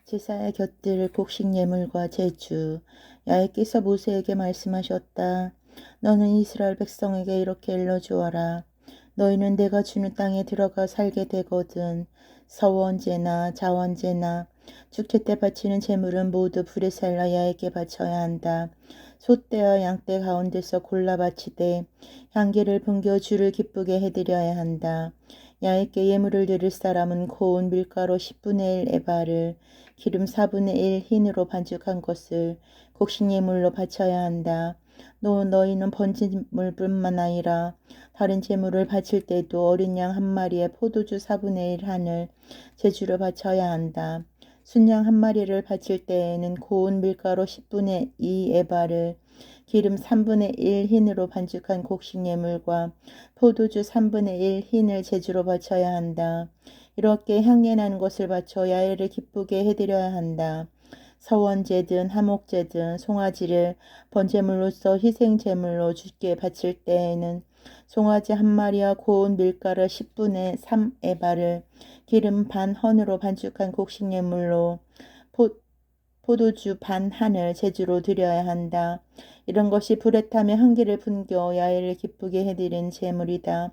제사의 곁들 곡식 예물과 제주. 야훼께서 모세에게 말씀하셨다. 너는 이스라엘 백성에게 이렇게 일러주어라. 너희는 내가 주는 땅에 들어가 살게 되거든 서원제나 자원제나 축제 때 바치는 제물은 모두 불에 살라 야훼께 바쳐야 한다. 소떼와 양떼 가운데서 골라 바치되 향기를 풍겨 주를 기쁘게 해드려야 한다. 야훼께 예물을 드릴 사람은 고운 밀가루 10분의 1 에바를 기름 4분의 1 흰으로 반죽한 것을 곡식 예물로 바쳐야 한다. 너희는 번제물뿐만 아니라 다른 제물을 바칠 때도 어린 양 한 마리에 포도주 4분의 1 한을 제주로 바쳐야 한다. 순양 한 마리를 바칠 때에는 고운 밀가루 10분의 2 에바를 기름 3분의 1 흰으로 반죽한 곡식 예물과 포도주 3분의 1 흰을 제주로 바쳐야 한다. 이렇게 향내 나는 것을 바쳐 야훼를 기쁘게 해드려야 한다. 서원제든 하목제든 송아지를 번제물로서 희생제물로 주께 바칠 때에는 송아지 한 마리와 고운 밀가루 10분의 3 에바를 기름 반 헌으로 반죽한 곡식 예물로 포도주 반 한을 제주로 드려야 한다. 이런 것이 불에 타며 향기를 풍겨 야훼를 기쁘게 해드린 제물이다.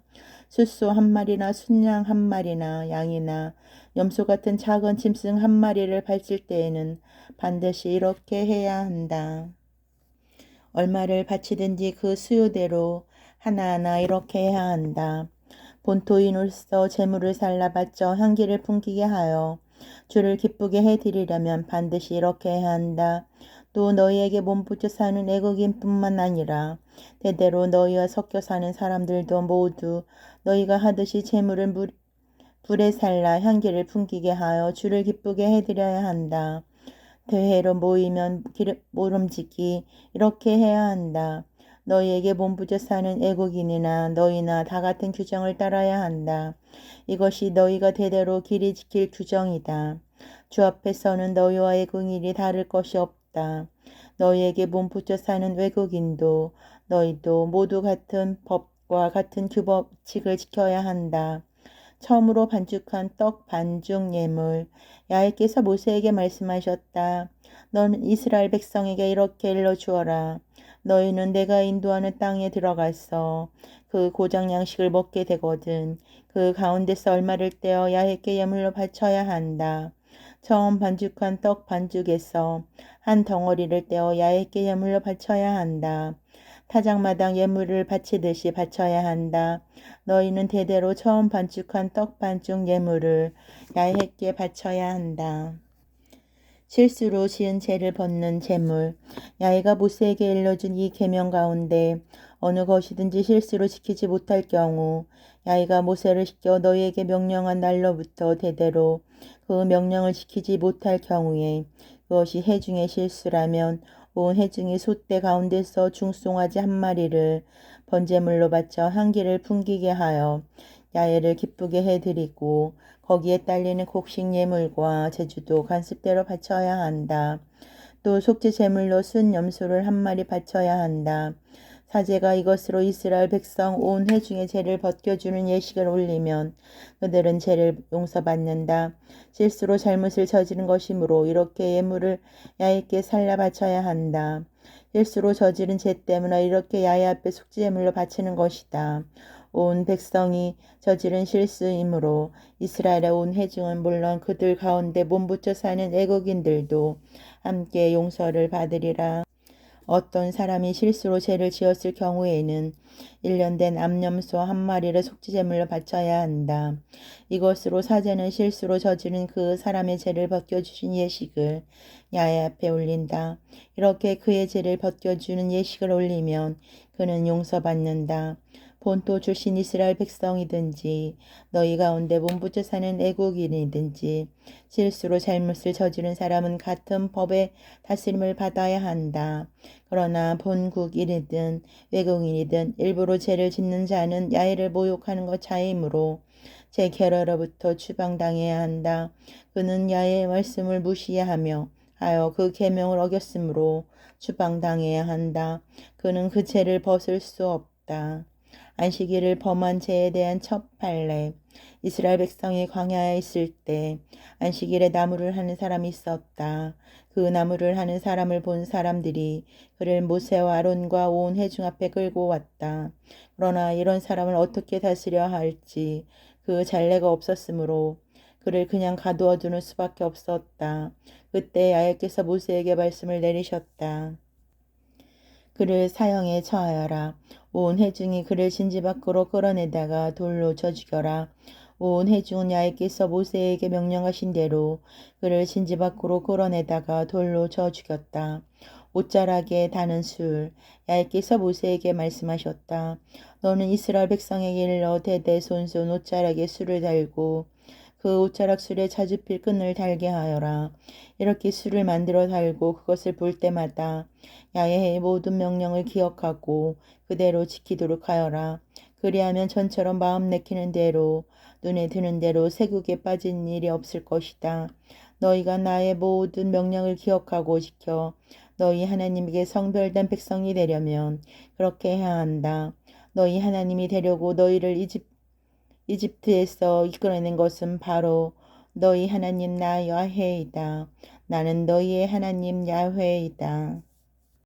숫소 한 마리나 순양 한 마리나 양이나 염소 같은 작은 짐승 한 마리를 바칠 때에는 반드시 이렇게 해야 한다. 얼마를 바치든지 그 수요대로 하나하나 이렇게 해야 한다. 본토인으로서 제물을 살라 바쳐 향기를 풍기게 하여 주를 기쁘게 해드리려면 반드시 이렇게 해야 한다. 또 너희에게 몸부쳐 사는 애국인뿐만 아니라 대대로 너희와 섞여 사는 사람들도 모두 너희가 하듯이 제물을 불에 살라 향기를 풍기게 하여 주를 기쁘게 해드려야 한다. 대회로 모이면 모름지기 이렇게 해야 한다. 너희에게 몸부져 사는 애국인이나 너희나 다 같은 규정을 따라야 한다. 이것이 너희가 대대로 길이 지킬 규정이다. 주 앞에서는 너희와 애국인이 다를 것이 없다. 너희에게 몸부쳐 사는 외국인도 너희도 모두 같은 법과 같은 규칙을 지켜야 한다. 처음으로 반죽한 떡 반죽 예물. 야훼께서 모세에게 말씀하셨다. 너는 이스라엘 백성에게 이렇게 일러주어라. 너희는 내가 인도하는 땅에 들어가서 그 고장 양식을 먹게 되거든 그 가운데서 얼마를 떼어 야훼께 예물로 바쳐야 한다. 처음 반죽한 떡 반죽에서 한 덩어리를 떼어 야훼께 예물로 바쳐야 한다. 타작마당 예물을 바치듯이 바쳐야 한다. 너희는 대대로 처음 반죽한 떡 반죽 예물을 야훼께 바쳐야 한다. 실수로 지은 죄를 벗는 제물. 야훼가 모세에게 일러준 이 계명 가운데 어느 것이든지 실수로 지키지 못할 경우 야훼가 모세를 시켜 너희에게 명령한 날로부터 대대로 그 명령을 지키지 못할 경우에 그것이 해중의 실수라면 온 해중의 소떼 가운데서 중송아지 한 마리를 번제물로 바쳐 향기를 풍기게 하여 야훼를 기쁘게 해드리고 거기에 딸리는 곡식 예물과 제주도 간습대로 바쳐야 한다. 또 속죄 제물로 순 염소를 한 마리 바쳐야 한다. 사제가 이것으로 이스라엘 백성 온 회중의 죄를 벗겨주는 예식을 올리면 그들은 죄를 용서받는다. 실수로 잘못을 저지른 것이므로 이렇게 예물을 야훼께 살라 바쳐야 한다. 실수로 저지른 죄 때문에 이렇게 야훼 앞에 속죄 제물로 바치는 것이다. 온 백성이 저지른 실수이므로 이스라엘의 온 회중은 물론 그들 가운데 몸부쳐 사는 애국인들도 함께 용서를 받으리라. 어떤 사람이 실수로 죄를 지었을 경우에는 1년 된 암염소 한 마리를 속죄제물로 바쳐야 한다. 이것으로 사제는 실수로 저지른 그 사람의 죄를 벗겨주신 예식을 야훼 앞에 올린다. 이렇게 그의 죄를 벗겨주는 예식을 올리면 그는 용서받는다. 본토 출신 이스라엘 백성이든지 너희 가운데 몸부쳐 사는 애국인이든지 실수로 잘못을 저지른 사람은 같은 법의 다스림을 받아야 한다. 그러나 본국인이든 외국인이든 일부러 죄를 짓는 자는 야훼를 모욕하는 것 차이므로 제 계로로부터 추방당해야 한다. 그는 야훼의 말씀을 무시하며 하여 그 계명을 어겼으므로 추방당해야 한다. 그는 그 죄를 벗을 수 없다. 안식일을 범한 죄에 대한 첫 판례. 이스라엘 백성이 광야에 있을 때 안식일에 나무를 하는 사람이 있었다. 그 나무를 하는 사람을 본 사람들이 그를 모세와 아론과 온 회중 앞에 끌고 왔다. 그러나 이런 사람을 어떻게 다스려야 할지 그 잘례가 없었으므로 그를 그냥 가두어 두는 수밖에 없었다. 그때 야훼께서 모세에게 말씀을 내리셨다. 그를 사형에 처하여라. 온 회중이 그를 진지 밖으로 끌어내다가 돌로 쳐 죽여라. 온 회중은 야훼께서 모세에게 명령하신 대로 그를 진지 밖으로 끌어내다가 돌로 쳐 죽였다. 옷자락에 다는 술. 야훼께서 모세에게 말씀하셨다. 너는 이스라엘 백성에게 일러 대대손손 옷자락에 술을 달고 그 옷자락 술에 자주필 끈을 달게 하여라. 이렇게 술을 만들어 달고 그것을 볼 때마다 야훼의 모든 명령을 기억하고 그대로 지키도록 하여라. 그리하면 전처럼 마음 내키는 대로 눈에 드는 대로 세국에 빠진 일이 없을 것이다. 너희가 나의 모든 명령을 기억하고 지켜 너희 하나님에게 성별된 백성이 되려면 그렇게 해야 한다. 너희 하나님이 되려고 너희를 이집트에서 이끌어낸 것은 바로 너희 하나님 나 야훼이다. 나는 너희의 하나님 야훼이다.